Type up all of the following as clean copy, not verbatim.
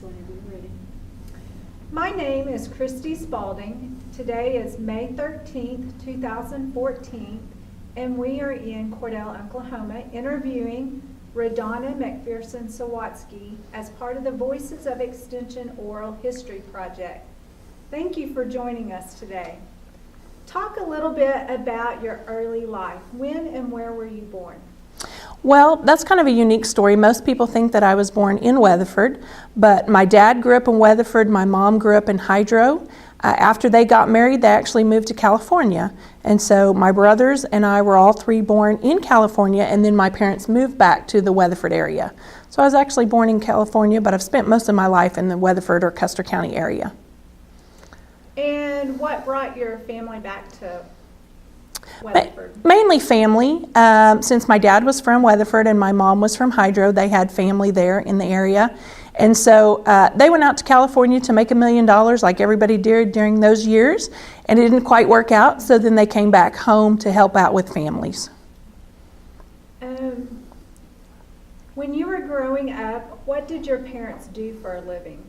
whenever you're ready. My name is Christy Spalding. Today is May 13th, 2014, and we are in Cordell, Oklahoma, interviewing Radonna McPherson Sawatzky as part of the Voices of Extension Oral History Project. Thank you for joining us today. Talk a little bit about your early life. When and where were you born? Well, that's kind of a unique story. Most people think that I was born in Weatherford, but my dad grew up in Weatherford, my mom grew up in Hydro. After they got married, they actually moved to California. And so my brothers and I were all three born in California, and then my parents moved back to the Weatherford area. So I was actually born in California, but I've spent most of my life in the Weatherford or Custer County area. And what brought your family back to Weatherford? Mainly family. Since my dad was from Weatherford and my mom was from Hydro, they had family there in the area. And so they went out to California to make $1 million like everybody did during those years, and it didn't quite work out, so then they came back home to help out with families. When you were growing up, what did your parents do for a living?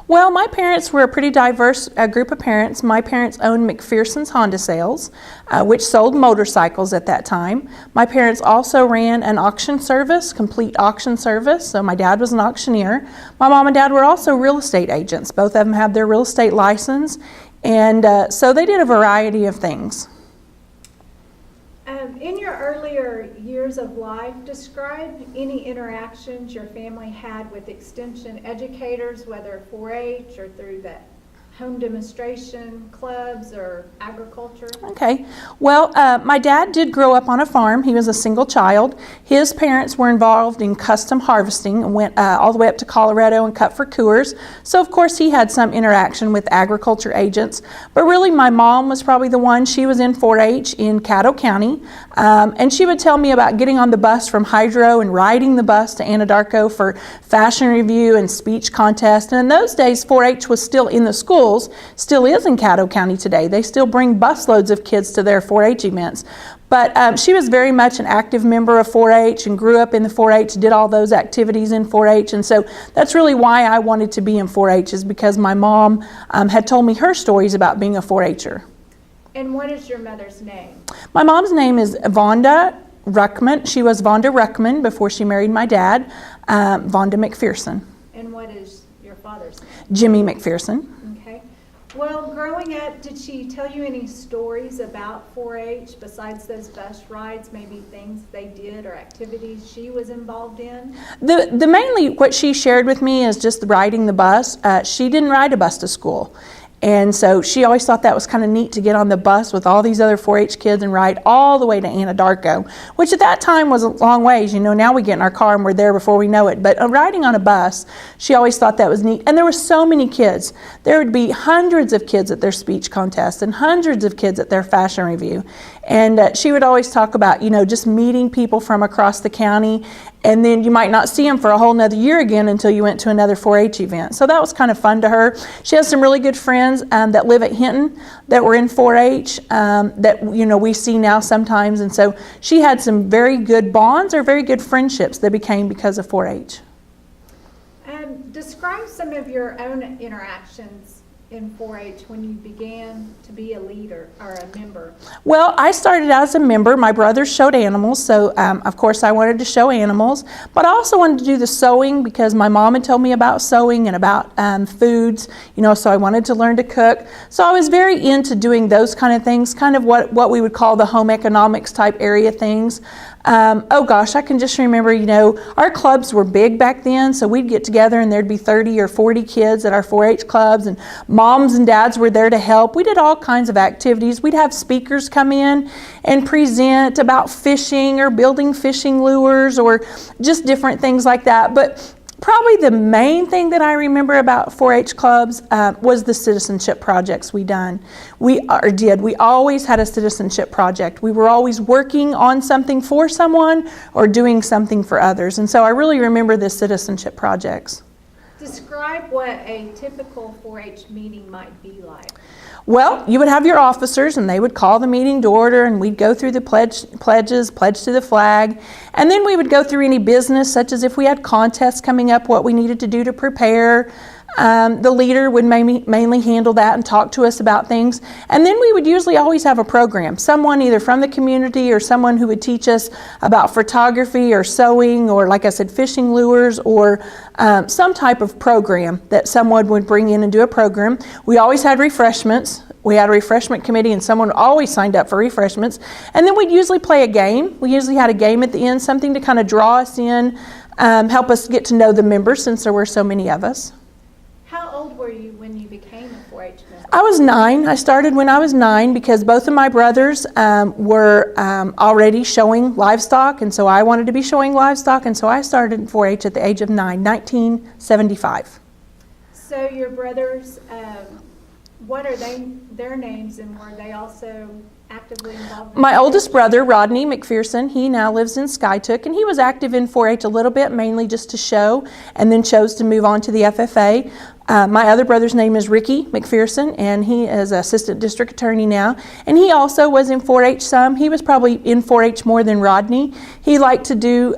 Well, my parents were a pretty diverse group of parents. My parents owned McPherson's Honda Sales, which sold motorcycles at that time. My parents also ran an auction service, complete auction service, so my dad was an auctioneer. My mom and dad were also real estate agents. Both of them had their real estate license, and so they did a variety of things. In your earlier years of life, describe any interactions your family had with Extension educators, whether 4-H or through the home demonstration clubs or agriculture. Okay. Well, my dad did grow up on a farm. He was a single child. His parents were involved in custom harvesting and went all the way up to Colorado and cut for Coors. So, of course, he had some interaction with agriculture agents. But really, my mom was probably the one. She was in 4-H in Caddo County. And she would tell me about getting on the bus from Hydro and riding the bus to Anadarko for fashion review and speech contest. And in those days, 4-H was still in the schools, still is in Caddo County today. They still bring busloads of kids to their 4-H events. But she was very much an active member of 4-H and grew up in the 4-H, did all those activities in 4-H. And so that's really why I wanted to be in 4-H, is because my mom had told me her stories about being a 4-H'er. And what is your mother's name? My mom's name is Vonda Ruckman. She was Vonda Ruckman before she married my dad, Vonda McPherson. And what is your father's name? Jimmy McPherson. Okay. Well, growing up, did she tell you any stories about 4-H besides those bus rides, maybe things they did or activities she was involved in? The mainly what she shared with me is just riding the bus. She didn't ride a bus to school. And so she always thought that was kind of neat to get on the bus with all these other 4-H kids and ride all the way to Anadarko, which at that time was a long ways. You know, now we get in our car and we're there before we know it. But riding on a bus, she always thought that was neat. And there were so many kids. There would be hundreds of kids at their speech contest and hundreds of kids at their fashion review. And she would always talk about, you know, just meeting people from across the county, and then you might not see them for a whole nother year again until you went to another 4-H event. So that was kind of fun to her. She has some really good friends that live at Hinton that were in 4-H that, you know, we see now sometimes. And so she had some very good bonds or very good friendships that became because of 4-H. Describe some of your own interactions in 4-H when you began to be a leader or a member? Well, I started as a member. My brothers showed animals, so of course I wanted to show animals, but I also wanted to do the sewing because my mom had told me about sewing and about foods, you know, so I wanted to learn to cook. So I was very into doing those kind of things, kind of what we would call the home economics type area things. Oh gosh, I can just remember, you know, our clubs were big back then, so we'd get together and there'd be 30 or 40 kids at our 4-H clubs, and moms and dads were there to help. We did all kinds of activities. We'd have speakers come in and present about fishing or building fishing lures or just different things like that. But probably the main thing that I remember about 4-H clubs was the citizenship projects we did. We always had a citizenship project. We were always working on something for someone or doing something for others. And so I really remember the citizenship projects. Describe what a typical 4-H meeting might be like. Well, you would have your officers, and they would call the meeting to order, and we'd go through the pledge to the flag, and then we would go through any business, such as if we had contests coming up, what we needed to do to prepare. The leader would mainly handle that and talk to us about things. And then we would usually always have a program, someone either from the community or someone who would teach us about photography or sewing or, like I said, fishing lures, or some type of program that someone would bring in and do a program. We always had refreshments. We had a refreshment committee, and someone always signed up for refreshments. And then we'd usually play a game. We usually had a game at the end, something to kind of draw us in, help us get to know the members since there were so many of us. How old were you when you became a 4-H member? I was 9. I started when I was 9 because both of my brothers were already showing livestock, and so I wanted to be showing livestock, and so I started in 4-H at the age of 9, 1975. So your brothers, what are their names, and were they also actively involved? My oldest brother, Rodney McPherson, he now lives in Skytook, and he was active in 4-H a little bit, mainly just to show, and then chose to move on to the FFA. My other brother's name is Ricky McPherson, and he is assistant district attorney now, and he also was in 4-H some. He was probably in 4-H more than Rodney. He liked to do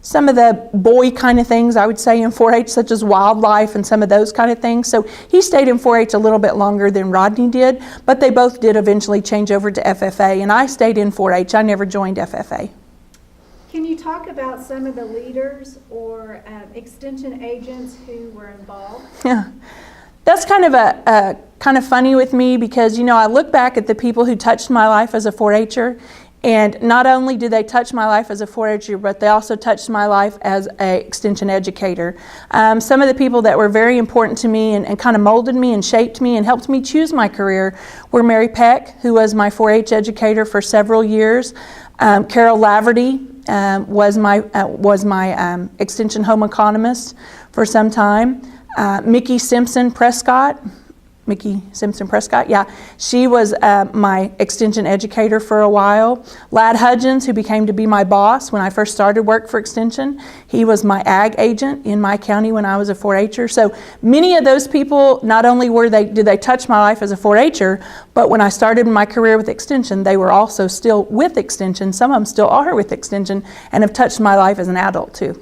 some of the boy kind of things, I would say, in 4-H, such as wildlife and some of those kind of things. So he stayed in 4-H a little bit longer than Rodney did, but they both did eventually change over to FFA, and I stayed in 4-H. I never joined FFA. Can you talk about some of the leaders or extension agents who were involved? Yeah. That's kind of kind of funny with me because, you know, I look back at the people who touched my life as a 4-Her, and not only did they touch my life as a 4-Her, but they also touched my life as an extension educator. Some of the people that were very important to me and kind of molded me and shaped me and helped me choose my career were Mary Peck, who was my 4-H educator for several years. Carol Laverty was my extension home economist for some time. Mickey Simpson Prescott, yeah. She was my extension educator for a while. Lad Hudgens, who became to be my boss when I first started work for Extension, he was my ag agent in my county when I was a 4-Her. So many of those people, not only did they touch my life as a 4-Her, but when I started my career with Extension, they were also still with Extension. Some of them still are with Extension and have touched my life as an adult too.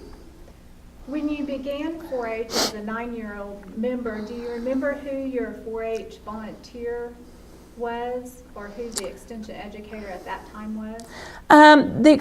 When you began 4-H as a 9-year-old member, do you remember who your 4-H volunteer was, or who the extension educator at that time was? The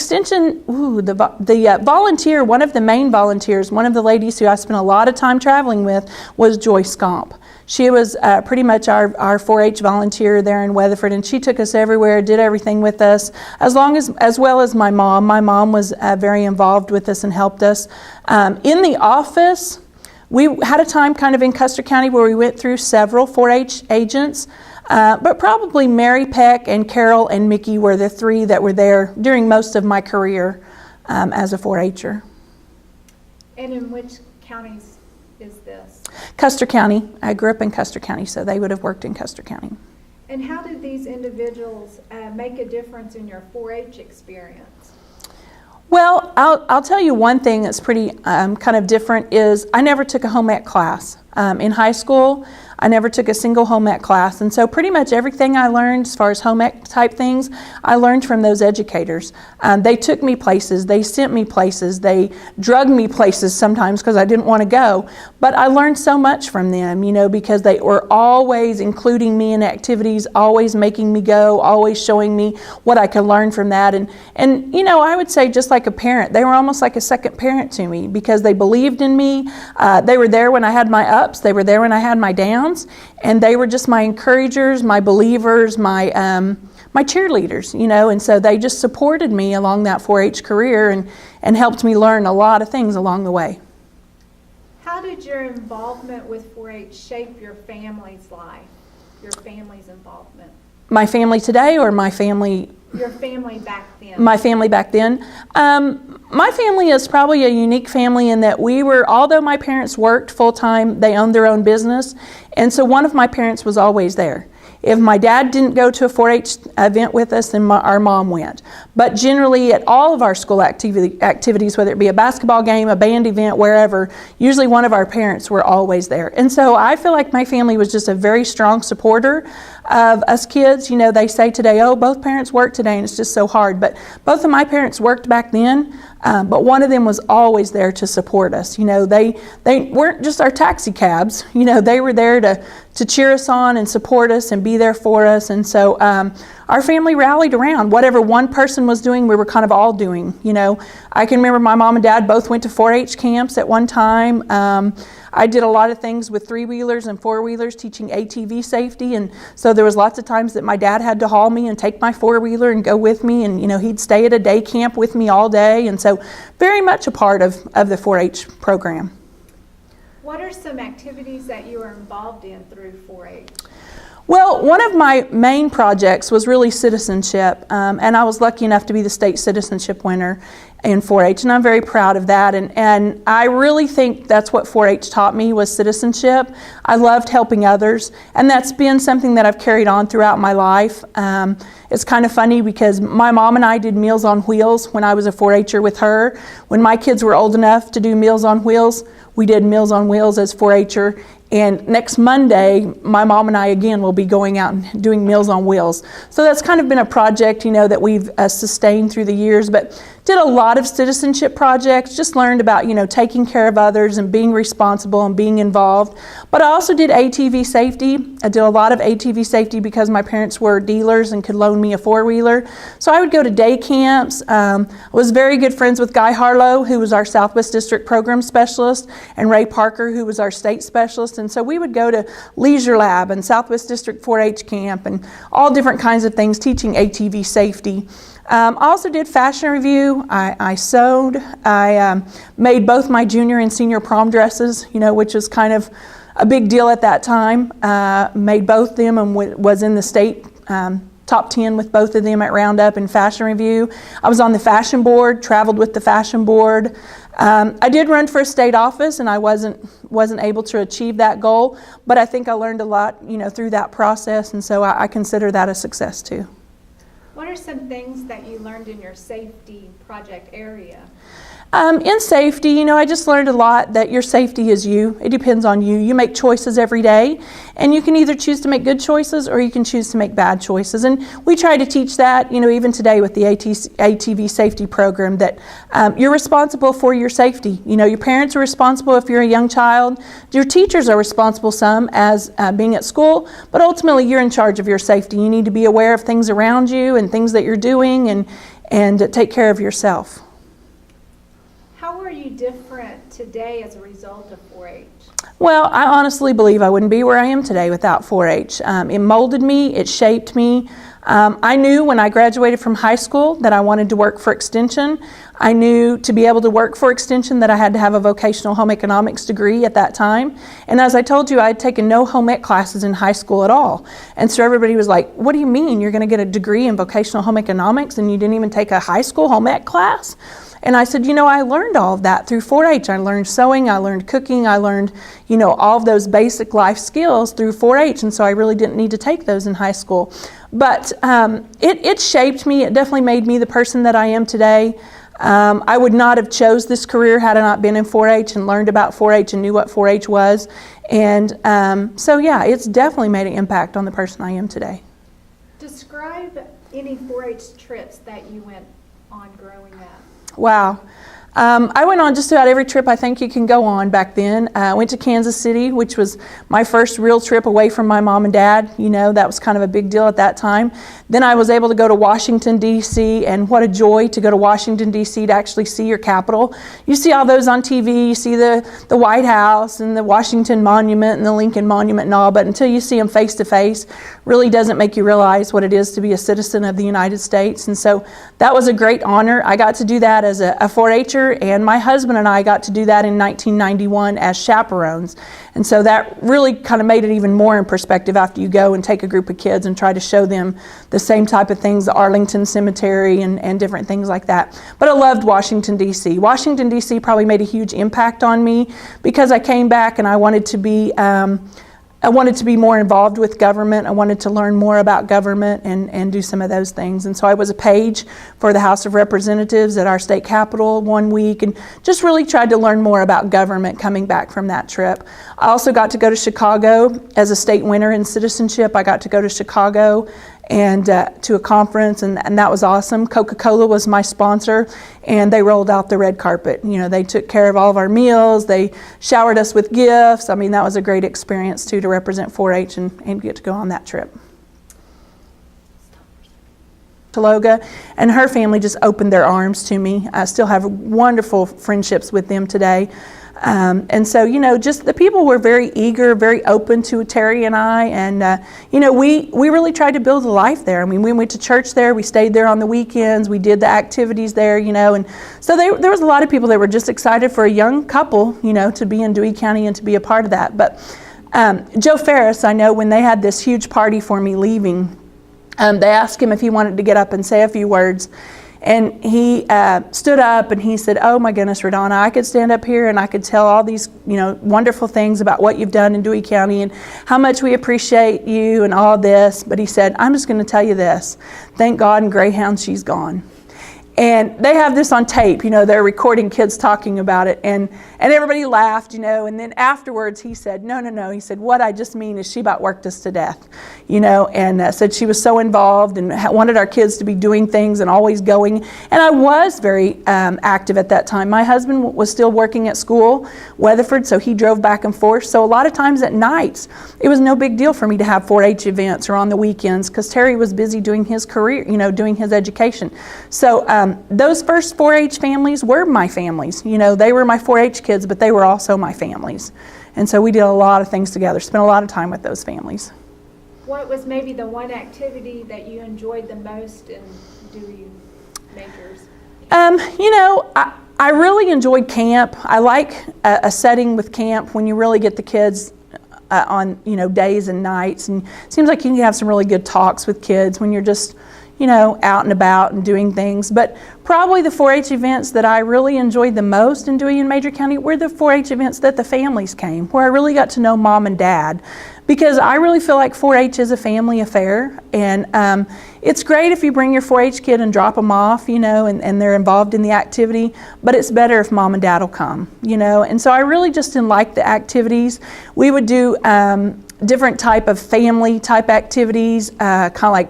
volunteer, one of the main volunteers, one of the ladies who I spent a lot of time traveling with was Joyce Scomp. She was pretty much our 4-H volunteer there in Weatherford, and she took us everywhere, did everything with us, as well as my mom. My mom was very involved with us and helped us. In the office, we had a time kind of in Custer County where we went through several 4-H agents, but probably Mary Peck and Carol and Mickey were the three that were there during most of my career as a 4-Her. And in which counties is this? Custer County. I grew up in Custer County, so they would have worked in Custer County. And how did these individuals make a difference in your 4-H experience? Well, I'll tell you one thing that's pretty kind of different is I never took a home ec class. In high school, I never took a single home ec class, and so pretty much everything I learned as far as home ec type things, I learned from those educators. They took me places, they sent me places, they drugged me places sometimes because I didn't want to go, but I learned so much from them, you know, because they were always including me in activities, always making me go, always showing me what I could learn from that, and you know, I would say just like a parent, they were almost like a second parent to me because they believed in me. They were there when I had my ups, they were there when I had my downs, and they were just my encouragers, my believers, my cheerleaders, you know, and so they just supported me along that 4-H career and helped me learn a lot of things along the way. How did your involvement with 4-H shape your family's life, your family's involvement? My family today or my family? Your family back then. My family back then. My family is probably a unique family in that although my parents worked full-time, they owned their own business, and so one of my parents was always there. If my dad didn't go to a 4-H event with us, then our mom went. But generally at all of our school activities, whether it be a basketball game, a band event, wherever, usually one of our parents were always there. And so I feel like my family was just a very strong supporter. of us kids. You know, they say today, oh, both parents work today and it's just so hard. But both of my parents worked back then, but one of them was always there to support us. You know, they weren't just our taxi cabs. You know, they were there to cheer us on and support us and be there for us. And so our family rallied around. Whatever one person was doing, we were kind of all doing. You know, I can remember my mom and dad both went to 4-H camps at one time. I did a lot of things with 3-wheelers and 4-wheelers, teaching ATV safety, and so there was lots of times that my dad had to haul me and take my 4-wheeler and go with me, and you know, he'd stay at a day camp with me all day, and so very much a part of the 4-H program. What are some activities that you are involved in through 4-H? Well, one of my main projects was really citizenship, and I was lucky enough to be the state citizenship winner in 4-H, and I'm very proud of that, and I really think that's what 4-H taught me, was citizenship. I loved helping others, and that's been something that I've carried on throughout my life. It's kind of funny because my mom and I did Meals on Wheels when I was a 4-H'er with her. When my kids were old enough to do Meals on Wheels, we did Meals on Wheels as 4-H'er. And next Monday, my mom and I again will be going out and doing Meals on Wheels. So that's kind of been a project, you know, that we've sustained through the years, but did a lot of citizenship projects, just learned about, you know, taking care of others and being responsible and being involved. But I also did ATV safety. I did a lot of ATV safety because my parents were dealers and could loan me a 4-wheeler. So I would go to day camps. I was very good friends with Guy Harlow, who was our Southwest District Program Specialist, and Ray Parker, who was our state specialist. And so we would go to Leisure Lab and Southwest District 4-H camp and all different kinds of things teaching ATV safety. I also did fashion review. I sewed. I made both my junior and senior prom dresses, you know, which was kind of a big deal at that time. Made both of them and was in the state top 10 with both of them at Roundup and fashion review. I was on the fashion board, traveled with the fashion board. I did run for a state office, and I wasn't able to achieve that goal, but I think I learned a lot, you know, through that process, and so I consider that a success too. What are some things that you learned in your safety project area? In safety, you know, I just learned a lot that your safety is you. It depends on you. You make choices every day, and you can either choose to make good choices or you can choose to make bad choices. And we try to teach that, you know, even today with the ATV safety program, that you're responsible for your safety. You know, your parents are responsible if you're a young child. Your teachers are responsible some as being at school, but ultimately you're in charge of your safety. You need to be aware of things around you and things that you're doing and take care of yourself. How are you different today as a result of 4-H? Well, I honestly believe I wouldn't be where I am today without 4-H. It molded me, it shaped me. I knew when I graduated from high school that I wanted to work for Extension. I knew to be able to work for Extension that I had to have a vocational home economics degree at that time. And as I told you, I had taken no home ec classes in high school at all. And so everybody was like, what do you mean you're going to get a degree in vocational home economics and you didn't even take a high school home ec class? And I said, you know, I learned all of that through 4-H. I learned sewing, I learned cooking, I learned, you know, all of those basic life skills through 4-H. And so I really didn't need to take those in high school. But it shaped me. It definitely made me the person that I am today. I would not have chose this career had I not been in 4-H and learned about 4-H and knew what 4-H was. And so, yeah, it's definitely made an impact on the person I am today. Describe any 4-H trips that you went on growing up. Wow. I went on just about every trip I think you can go on back then. I went to Kansas City, which was my first real trip away from my mom and dad. You know, that was kind of a big deal at that time. Then I was able to go to Washington, D.C., and what a joy to go to Washington, D.C. to actually see your capital. You see all those on TV, you see the White House and the Washington Monument and the Lincoln Monument and all, but until you see them face to face, really doesn't make you realize what it is to be a citizen of the United States. And so that was a great honor. I got to do that as a 4-H'er, and my husband and I got to do that in 1991 as chaperones. And so that really kind of made it even more in perspective after you go and take a group of kids and try to show them the same type of things, the Arlington Cemetery and different things like that. But I loved Washington, D.C. Washington, D.C. probably made a huge impact on me because I came back and I wanted to be I wanted to be more involved with government. I wanted to learn more about government and do some of those things. And so I was a page for the House of Representatives at our state capitol one week and just really tried to learn more about government coming back from that trip. I also got to go to Chicago as a state winner in citizenship. I got to go to Chicago and to a conference, and that was awesome. Coca-Cola was my sponsor, and they rolled out the red carpet. You know, they took care of all of our meals. They showered us with gifts. I mean, that was a great experience too, to represent 4-H and get to go on that trip. Taloga and her family just opened their arms to me. I still have wonderful friendships with them today. And so, you know, just the people were very eager, very open to Terry and I, and you know, we really tried to build a life there. I mean, we went to church there, we stayed there on the weekends, we did the activities there, you know, and so there was a lot of people that were just excited for a young couple, you know, to be in Dewey County and to be a part of that. But Joe Ferris, I know when they had this huge party for me leaving, they asked him if he wanted to get up and say a few words. And he stood up and he said, "Oh my goodness, Radonna, I could stand up here and I could tell all these, you know, wonderful things about what you've done in Dewey County and how much we appreciate you and all this." But he said, "I'm just going to tell you this. Thank God in Greyhound she's gone." And they have this on tape, you know, they're recording kids talking about it, and everybody laughed, you know, and then afterwards he said, no, he said, "What I just mean is she about worked us to death," you know, and said she was so involved and wanted our kids to be doing things and always going. And I was very active at that time. My husband was still working at school, Weatherford, so he drove back and forth. So a lot of times at nights, it was no big deal for me to have 4-H events or on the weekends because Terry was busy doing his career, you know, doing his education. So those first 4-H families were my families. You know, they were my 4-H kids, but they were also my families. And so we did a lot of things together, spent a lot of time with those families. What was maybe the one activity that you enjoyed the most in Dewey Majors? You know, I really enjoyed camp. I like a setting with camp when you really get the kids on, you know, days and nights. And it seems like you can have some really good talks with kids when you're just, you know, out and about and doing things. But probably the 4-H events that I really enjoyed the most in Dewey and Major County were the 4-H events that the families came, where I really got to know mom and dad. Because I really feel like 4-H is a family affair, and it's great if you bring your 4-H kid and drop them off, you know, and they're involved in the activity, but it's better if mom and dad will come, you know. And so I really just didn't like the activities. We would do different type of family type activities, kind of like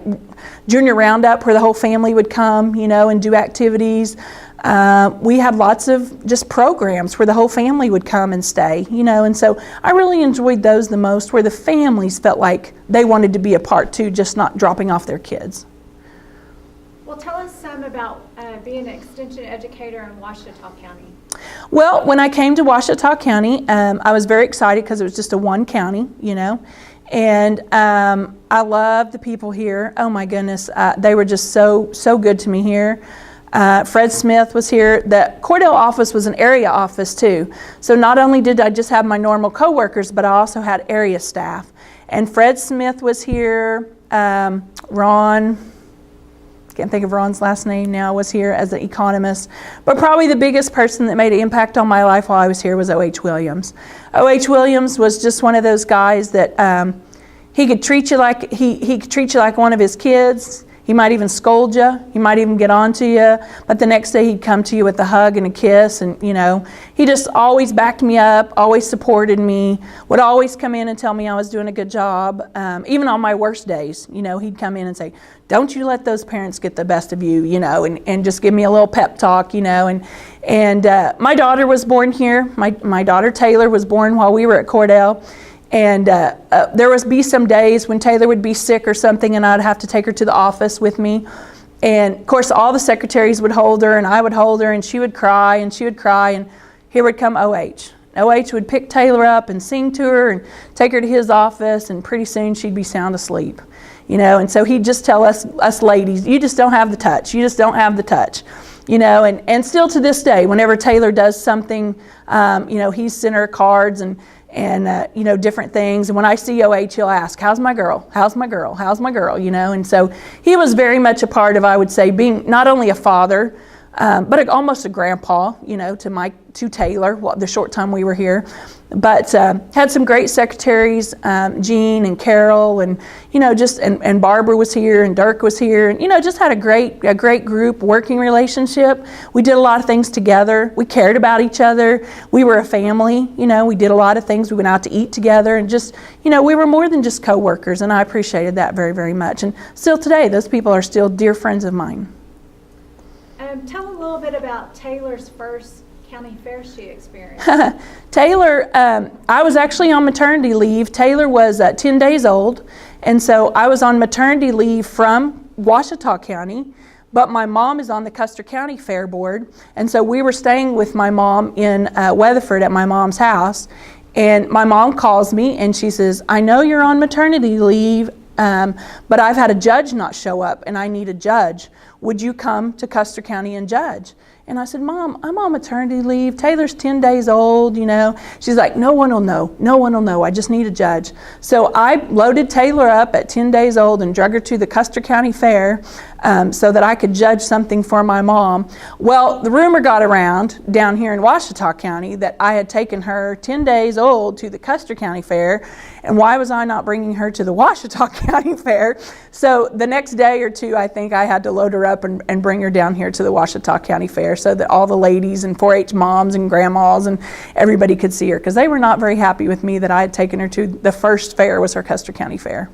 Junior Roundup, where the whole family would come, you know, and do activities. We had lots of just programs where the whole family would come and stay, you know, and so I really enjoyed those the most, where the families felt like they wanted to be a part too, just not dropping off their kids. Well, tell us some about being an Extension Educator in Ouachita County. Well, when I came to Ouachita County, I was very excited because it was just a one county, you know, and I love the people here. Oh my goodness, they were just so good to me here. Fred Smith was here. The Cordell office was an area office too. So not only did I just have my normal coworkers, but I also had area staff. And Fred Smith was here. Ron, can't think of Ron's last name now, was here as an economist. But probably the biggest person that made an impact on my life while I was here was O.H. Williams. O.H. Williams was just one of those guys that he could treat you like he could treat you like one of his kids. He might even scold you. He might even get on to you. But the next day he'd come to you with a hug and a kiss. And, you know, he just always backed me up, always supported me, would always come in and tell me I was doing a good job. Even on my worst days, you know, he'd come in and say, "Don't you let those parents get the best of you," you know, and just give me a little pep talk, you know. And my daughter was born here. My daughter Taylor was born while we were at Cordell. And there would be some days when Taylor would be sick or something and I'd have to take her to the office with me. And of course all the secretaries would hold her and I would hold her and she would cry and she would cry, and here would come O.H. O.H. would pick Taylor up and sing to her and take her to his office, and pretty soon she'd be sound asleep. You know, and so he'd just tell us ladies, "You just don't have the touch. You just don't have the touch." You know, and still to this day, whenever Taylor does something, you know, he's sent her cards and you know, different things. And when I see O.H., he'll ask, "How's my girl? How's my girl? How's my girl?" You know, and so he was very much a part of, I would say, being not only a father, but almost a grandpa, to Taylor, the short time we were here. But had some great secretaries, Jean and Carol, and and Barbara was here, and Dirk was here, and just had a great group working relationship. We did a lot of things together. We cared about each other. We were a family. We did a lot of things. We went out to eat together, and we were more than just co-workers, and I appreciated that very, very much. And still today, those people are still dear friends of mine. Tell a little bit about Taylor's first county fair she experienced. Taylor, I was actually on maternity leave. Taylor was 10 days old, and so I was on maternity leave from Ouachita County, but my mom is on the Custer County Fair Board, and so we were staying with my mom in Weatherford at my mom's house, and my mom calls me and she says, I know you're on maternity leave, but I've had a judge not show up and I need a judge. Would you come to Custer County and judge? And I said, Mom, I'm on maternity leave. Taylor's 10 days old, She's like, no one will know. No one will know. I just need a judge. So I loaded Taylor up at 10 days old and drug her to the Custer County Fair so that I could judge something for my mom. Well, the rumor got around down here in Ouachita County that I had taken her 10 days old to the Custer County Fair, and why was I not bringing her to the Ouachita County Fair? So the next day or two, I think I had to load her up and bring her down here to the Ouachita County Fair so that all the ladies and 4-H moms and grandmas and everybody could see her, because they were not very happy with me that I had taken her to the first fair was her Custer County Fair.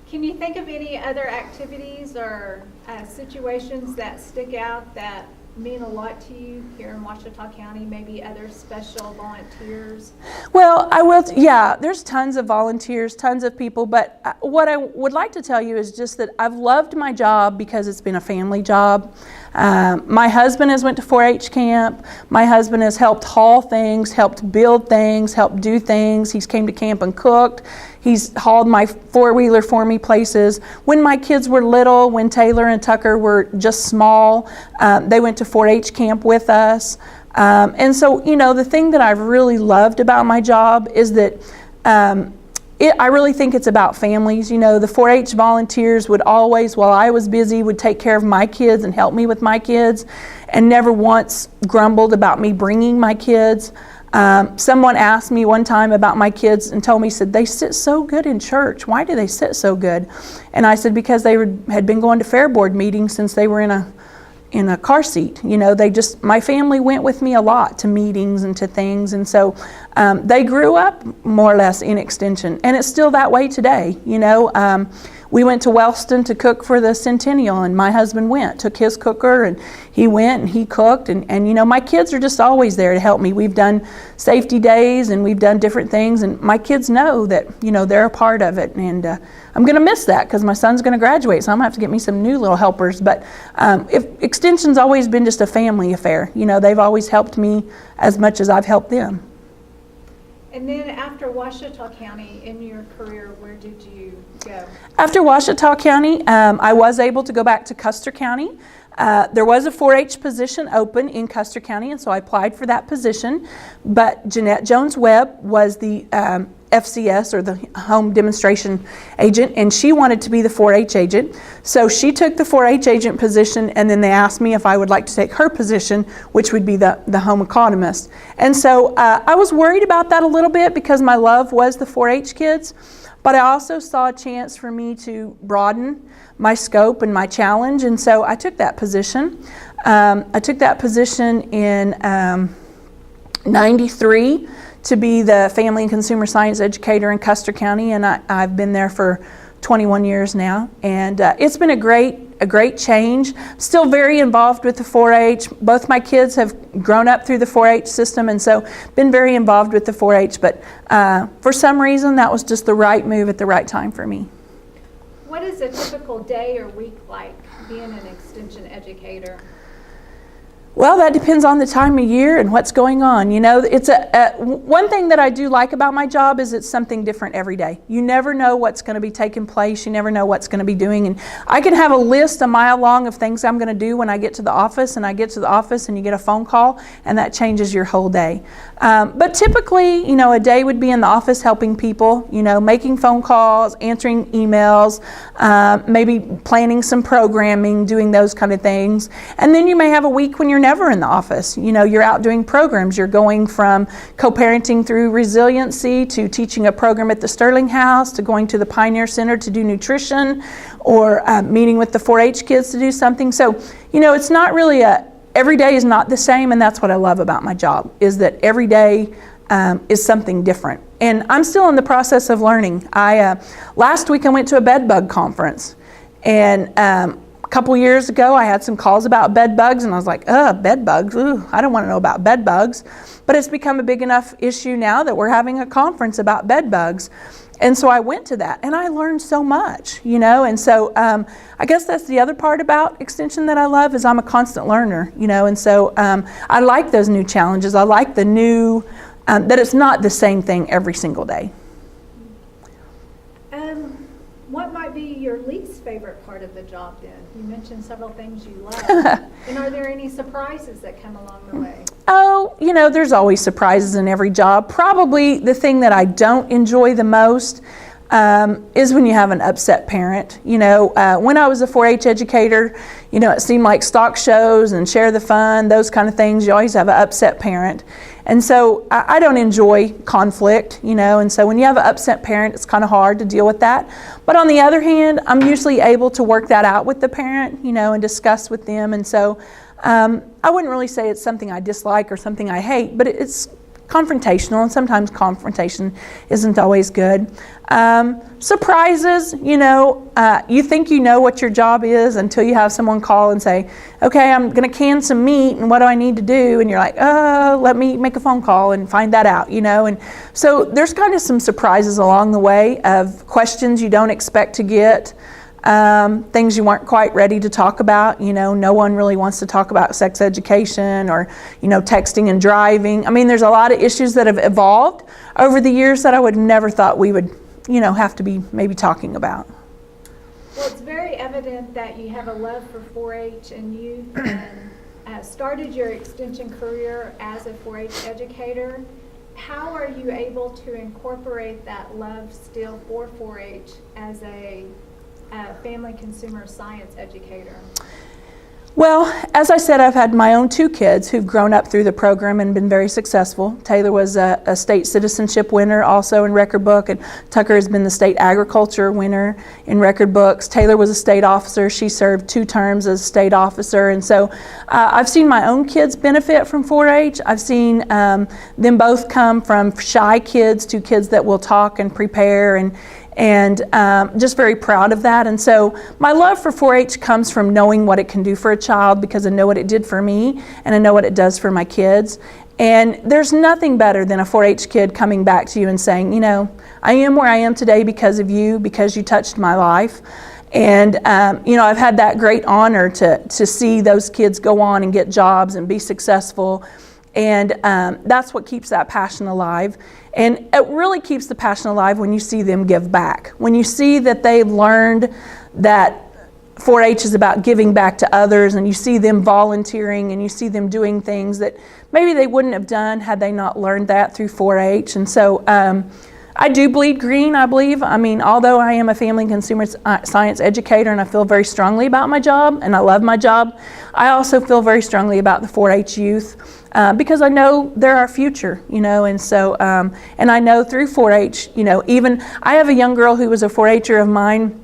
Can you think of any other activities or situations that stick out that mean a lot to you here in Ouachita County, maybe other special volunteers? Well, there's tons of volunteers, tons of people, but what I would like to tell you is just that I've loved my job because it's been a family job. My husband has went to 4-H camp. My husband has helped haul things, helped build things, helped do things. He's came to camp and cooked. He's hauled my four-wheeler for me places. When my kids were little, when Taylor and Tucker were just small, they went to 4-H camp with us. And so, the thing that I've really loved about my job is that I really think it's about families. The 4-H volunteers would always, while I was busy, would take care of my kids and help me with my kids, and never once grumbled about me bringing my kids. Someone asked me one time about my kids and told me, said, they sit so good in church. Why do they sit so good? And I said, because they had been going to fair board meetings since they were in a car seat. My family went with me a lot to meetings and to things. And so they grew up more or less in Extension. And it's still that way today. We went to Wellston to cook for the Centennial, and my husband took his cooker, and he went and he cooked. And my kids are just always there to help me. We've done safety days and we've done different things, and my kids know that, they're a part of it. And I'm going to miss that because my son's going to graduate, so I'm going to have to get me some new little helpers. But if Extension's always been just a family affair. They've always helped me as much as I've helped them. And then after Ouachita County, in your career, where did you go? After Ouachita County, I was able to go back to Custer County. There was a 4-H position open in Custer County, and so I applied for that position. But Jeanette Jones-Webb was the FCS, or the home demonstration agent, and she wanted to be the 4-H agent. So she took the 4-H agent position, and then they asked me if I would like to take her position, which would be the home economist. And so I was worried about that a little bit because my love was the 4-H kids, but I also saw a chance for me to broaden my scope and my challenge, and so I took that position. I took that position in 93 to be the Family and Consumer Science Educator in Custer County, and I've been there for 21 years now, and it's been a great change. Still very involved with the 4-H. Both my kids have grown up through the 4-H system, and so been very involved with the 4-H, but for some reason that was just the right move at the right time for me. What is a typical day or week like being an Extension educator? Well, that depends on the time of year and what's going on. You know, it's one thing that I do like about my job is it's something different every day. You never know what's going to be taking place. You never know what's going to be doing. And I can have a list a mile long of things I'm going to do when I get to the office, and I get to the office and you get a phone call, and that changes your whole day. But typically, you know, a day would be in the office helping people, you know, making phone calls, answering emails, maybe planning some programming, doing those kind of things. And then you may have a week when you're never in the office. You know, you're out doing programs. You're going from co-parenting through resiliency to teaching a program at the Sterling House to going to the Pioneer Center to do nutrition, or meeting with the 4-H kids to do something. So, you know, it's not really every day is not the same, and that's what I love about my job, is that every day is something different. And I'm still in the process of learning. Last week I went to a bed bug conference, and a couple years ago, I had some calls about bed bugs, and I was like, bed bugs, I don't want to know about bed bugs. But it's become a big enough issue now that we're having a conference about bed bugs. And so I went to that, and I learned so much, you know. And so I guess that's the other part about Extension that I love, is I'm a constant learner, you know. And so I like those new challenges. I like the new, that it's not the same thing every single day. What might be your least favorite part of the job then? You mentioned several things you love. And are there any surprises that come along the way? Oh, you know, there's always surprises in every job. Probably the thing that I don't enjoy the most is when you have an upset parent. You know, when I was a 4-H educator, you know, it seemed like stock shows and share the fun, those kind of things. You always have an upset parent. And so I don't enjoy conflict, you know, and so when you have an upset parent, it's kind of hard to deal with that. But on the other hand, I'm usually able to work that out with the parent, you know, and discuss with them. And so I wouldn't really say it's something I dislike or something I hate, but it's confrontational, and sometimes confrontation isn't always good. Surprises, you know, you think you know what your job is until you have someone call and say, okay, I'm going to can some meat, and what do I need to do? And you're like, let me make a phone call and find that out, you know. And so there's kind of some surprises along the way of questions you don't expect to get. Things you weren't quite ready to talk about. You know, no one really wants to talk about sex education or, you know, texting and driving. I mean, there's a lot of issues that have evolved over the years that I would never thought we would, you know, have to be maybe talking about. Well, it's very evident that you have a love for 4-H, and you started your extension career as a 4-H educator. How are you able to incorporate that love still for 4-H as a family consumer science educator? Well, as I said, I've had my own 2 kids who've grown up through the program and been very successful. Taylor was a state citizenship winner also in record book, and Tucker has been the state agriculture winner in record books. Taylor was a state officer. She served 2 terms as a state officer. And so I've seen my own kids benefit from 4-H. I've seen them both come from shy kids to kids that will talk and prepare, and just very proud of that. And so my love for 4-H comes from knowing what it can do for a child, because I know what it did for me and I know what it does for my kids. And there's nothing better than a 4-H kid coming back to you and saying, you know, I am where I am today because of you, because you touched my life. And you know, I've had that great honor to see those kids go on and get jobs and be successful. And that's what keeps that passion alive. And it really keeps the passion alive when you see them give back. When you see that they've learned that 4-H is about giving back to others, and you see them volunteering, and you see them doing things that maybe they wouldn't have done had they not learned that through 4-H. And so I do bleed green, I believe. I mean, although I am a family and consumer science educator and I feel very strongly about my job and I love my job, I also feel very strongly about the 4-H youth. Because I know they're our future, you know, and so, and I know through 4-H, you know, even I have a young girl who was a 4-H'er of mine.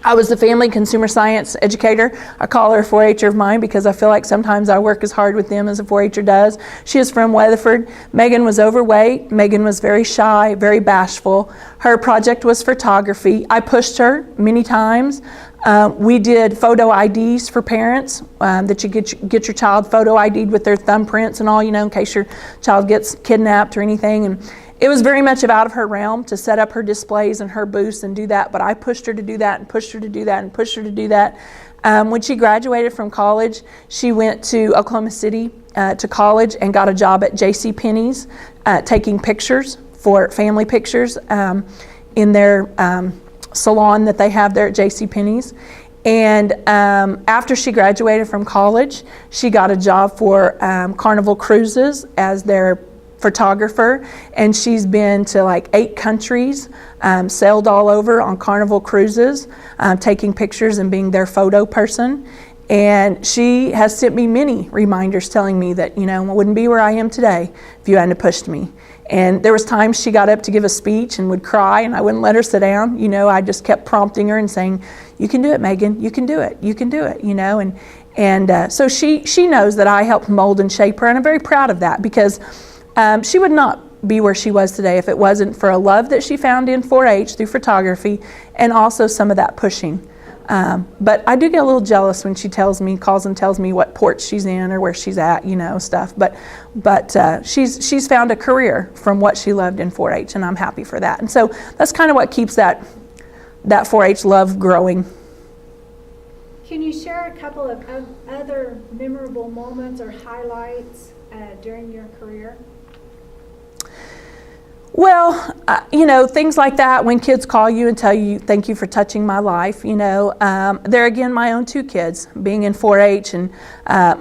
I was the family consumer science educator. I call her a 4-H'er of mine because I feel like sometimes I work as hard with them as a 4-H'er does. She is from Weatherford. Megan was overweight. Megan was very shy, very bashful. Her project was photography. I pushed her many times. We did photo IDs for parents, that you get your child photo ID'd with their thumbprints and all, you know, in case your child gets kidnapped or anything. And it was very much out of her realm to set up her displays and her booths and do that, but I pushed her to do that and pushed her to do that and pushed her to do that. When she graduated from college, she went to Oklahoma City to college and got a job at JCPenney's taking pictures for family pictures in their salon that they have there at JCPenney's. And after she graduated from college, she got a job for Carnival Cruises as their photographer, and she's been to like 8 countries, sailed all over on Carnival Cruises, taking pictures and being their photo person. And she has sent me many reminders telling me that, I wouldn't be where I am today if you hadn't pushed me. And there was times she got up to give a speech and would cry, and I wouldn't let her sit down. I just kept prompting her and saying, "You can do it, Megan. You can do it. You can do it." And so she knows that I helped mold and shape her, and I'm very proud of that, because she would not be where she was today if it wasn't for a love that she found in 4-H through photography, and also some of that pushing. But I do get a little jealous when she calls and tells me what port she's in or where she's at, stuff. But she's found a career from what she loved in 4-H, and I'm happy for that. And so that's kind of what keeps that 4-H love growing. Can you share a couple of other memorable moments or highlights during your career? Well, things like that, when kids call you and tell you, "Thank you for touching my life," They're again my own 2 kids, being in 4-H, and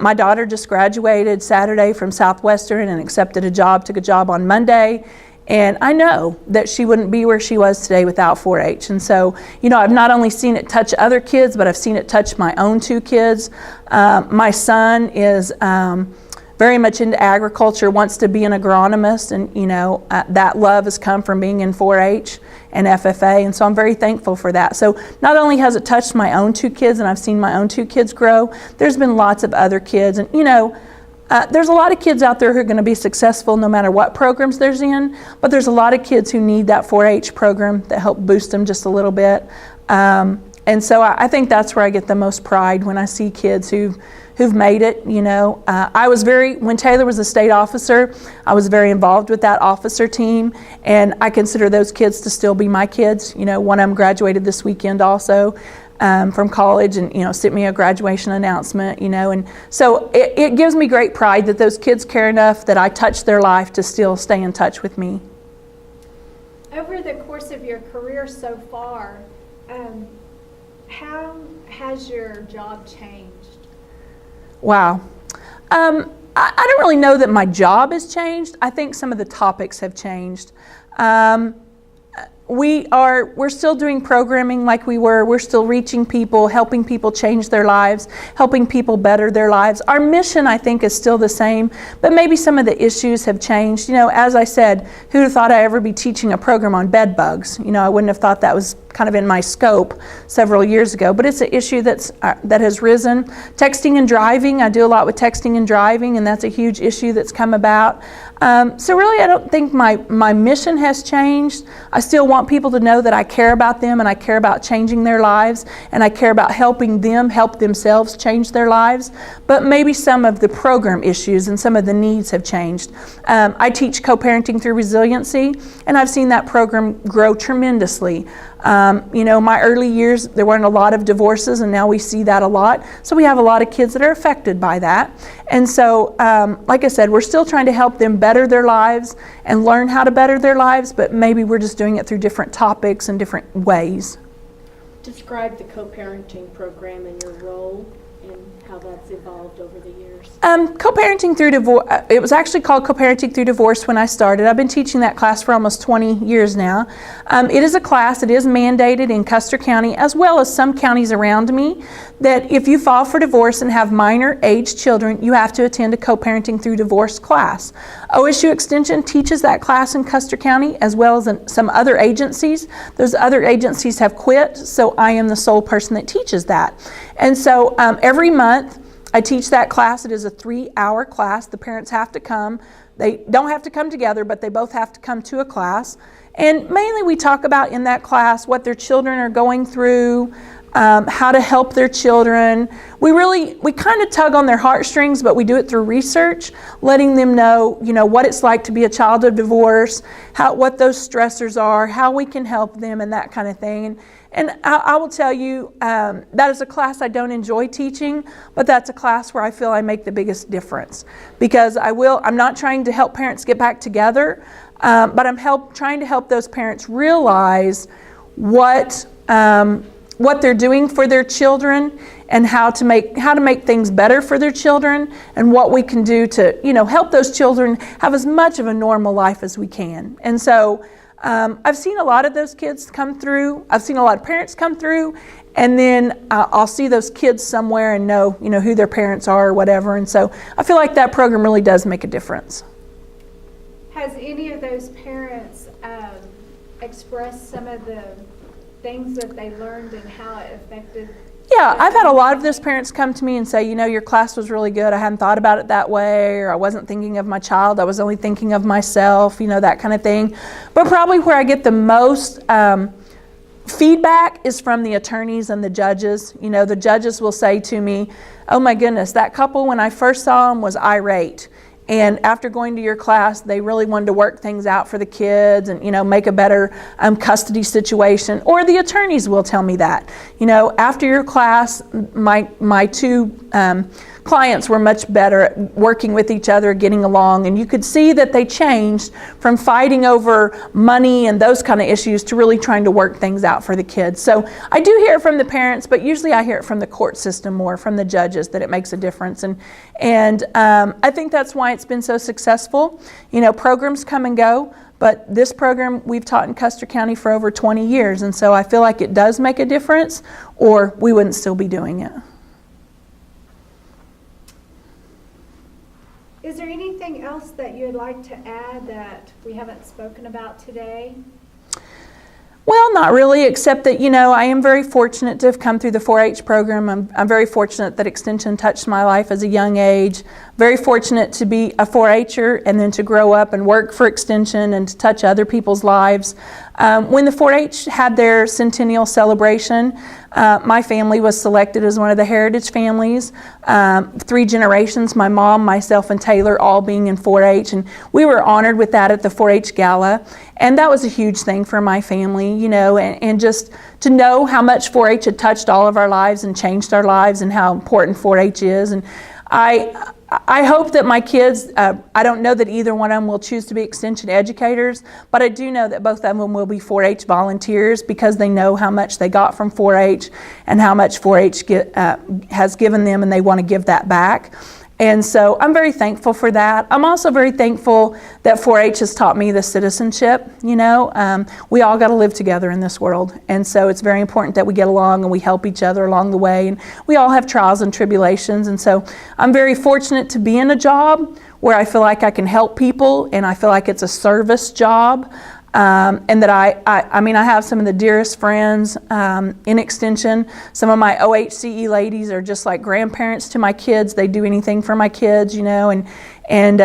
my daughter just graduated Saturday from Southwestern and accepted took a job on Monday, and I know that she wouldn't be where she was today without 4-H. And so, I've not only seen it touch other kids, but I've seen it touch my own 2 kids. My son is very much into agriculture, wants to be an agronomist, and that love has come from being in 4-H and FFA, and so I'm very thankful for that. So not only has it touched my own 2 kids, and I've seen my own 2 kids grow, there's been lots of other kids, and there's a lot of kids out there who are going to be successful no matter what programs there's in, but there's a lot of kids who need that 4-H program that help boost them just a little bit. And so I think that's where I get the most pride, when I see kids who've made it. I was when Taylor was a state officer, I was very involved with that officer team, and I consider those kids to still be my kids. One of them graduated this weekend also from college, and sent me a graduation announcement. And so it gives me great pride that those kids care enough that I touched their life to still stay in touch with me. Over the course of your career so far, how has your job changed? Wow. I don't really know that my job has changed. I think some of the topics have changed. We're still doing programming like we were. We're still reaching people, helping people change their lives, helping people better their lives. Our mission, I think, is still the same, but maybe some of the issues have changed. As I said, who'd have thought I'd ever be teaching a program on bed bugs? I wouldn't have thought that was kind of in my scope several years ago, but it's an issue that has risen. Texting and driving, I do a lot with texting and driving, and that's a huge issue that's come about. So really, I don't think my mission has changed. I still want people to know that I care about them, and I care about changing their lives, and I care about helping them help themselves change their lives. But maybe some of the program issues and some of the needs have changed. I teach co-parenting through resiliency, and I've seen that program grow tremendously. My early years, there weren't a lot of divorces, and now we see that a lot. So we have a lot of kids that are affected by that. And so, like I said, we're still trying to help them better their lives and learn how to better their lives, but maybe we're just doing it through different topics and different ways. Describe the co-parenting program and your role and how that's evolved over the years. Co-parenting through divorce, it was actually called Co-parenting through divorce when I started. I've been teaching that class for almost 20 years now. It is a class, it is mandated in Custer County as well as some counties around me, that if you file for divorce and have minor age children, you have to attend a Co-parenting through divorce class. OSU Extension teaches that class in Custer County as well as in some other agencies. Those other agencies have quit, so I am the sole person that teaches that. And so every month I teach that class. It is a 3-hour class. The parents have to come. They don't have to come together, but they both have to come to a class. And mainly we talk about in that class what their children are going through, how to help their children. We kind of tug on their heartstrings, but we do it through research, letting them know, what it's like to be a child of divorce, what those stressors are, how we can help them, and that kind of thing. And I will tell you, that is a class I don't enjoy teaching, but that's a class where I feel I make the biggest difference. Because I'm not trying to help parents get back together, but I'm trying to help those parents realize what they're doing for their children and how to make things better for their children, and what we can do to help those children have as much of a normal life as we can. And so I've seen a lot of those kids come through. I've seen a lot of parents come through, and then I'll see those kids somewhere and know who their parents are or whatever. And so I feel like that program really does make a difference. Has any of those parents expressed some of the things that they learned and how it affected? Yeah, I've had a lot of those parents come to me and say, your class was really good. I hadn't thought about it that way, or I wasn't thinking of my child. I was only thinking of myself, that kind of thing. But probably where I get the most feedback is from the attorneys and the judges. The judges will say to me, oh my goodness, that couple, when I first saw them, was irate. And after going to your class, they really wanted to work things out for the kids and, make a better custody situation. Or the attorneys will tell me that. After your class, my two clients were much better at working with each other, getting along. And you could see that they changed from fighting over money and those kind of issues to really trying to work things out for the kids. So I do hear it from the parents, but usually I hear it from the court system more, from the judges, that it makes a difference. And I think that's why it's been so successful. Programs come and go, but this program we've taught in Custer County for over 20 years. And so I feel like it does make a difference, or we wouldn't still be doing it. Is there anything else that you would like to add that we haven't spoken about today? Well, not really, except that, I am very fortunate to have come through the 4-H program. I'm very fortunate that Extension touched my life as a young age. Very fortunate to be a 4-H'er and then to grow up and work for Extension and to touch other people's lives. When the 4-H had their Centennial celebration, my family was selected as one of the heritage families. 3 generations, my mom, myself, and Taylor, all being in 4-H. And we were honored with that at the 4-H Gala. And that was a huge thing for my family, and just to know how much 4-H had touched all of our lives and changed our lives and how important 4-H is. And I hope that my kids, I don't know that either one of them will choose to be Extension educators, but I do know that both of them will be 4-H volunteers because they know how much they got from 4-H and how much 4-H has given them, and they want to give that back. And so I'm very thankful for that. I'm also very thankful that 4-H has taught me the citizenship. We all got to live together in this world. And so it's very important that we get along and we help each other along the way. And we all have trials and tribulations. And so I'm very fortunate to be in a job where I feel like I can help people and I feel like it's a service job. And that I have some of the dearest friends in Extension. Some of my OHCE ladies are just like grandparents to my kids. They do anything for my kids, and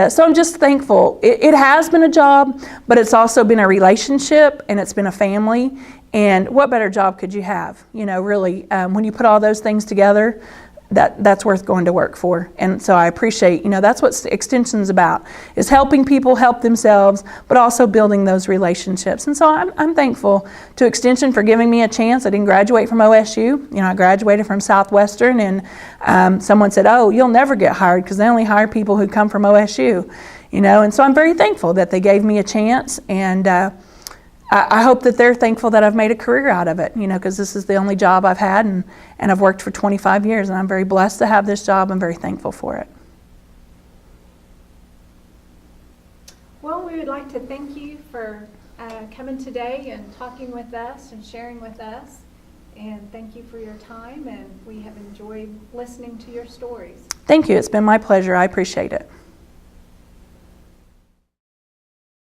so I'm just thankful. It has been a job, but it's also been a relationship, and it's been a family. And what better job could you have? Really, when you put all those things together, that's worth going to work for. And so I appreciate, that's what Extension's about, is helping people help themselves, but also building those relationships. And so I'm thankful to Extension for giving me a chance. I didn't graduate from OSU. I graduated from Southwestern, and someone said, oh, you'll never get hired because they only hire people who come from OSU. And so I'm very thankful that they gave me a chance, and I hope that they're thankful that I've made a career out of it, because this is the only job I've had, and I've worked for 25 years, and I'm very blessed to have this job. I'm very thankful for it. Well, we would like to thank you for coming today and talking with us and sharing with us. And thank you for your time, and we have enjoyed listening to your stories. Thank you. It's been my pleasure. I appreciate it.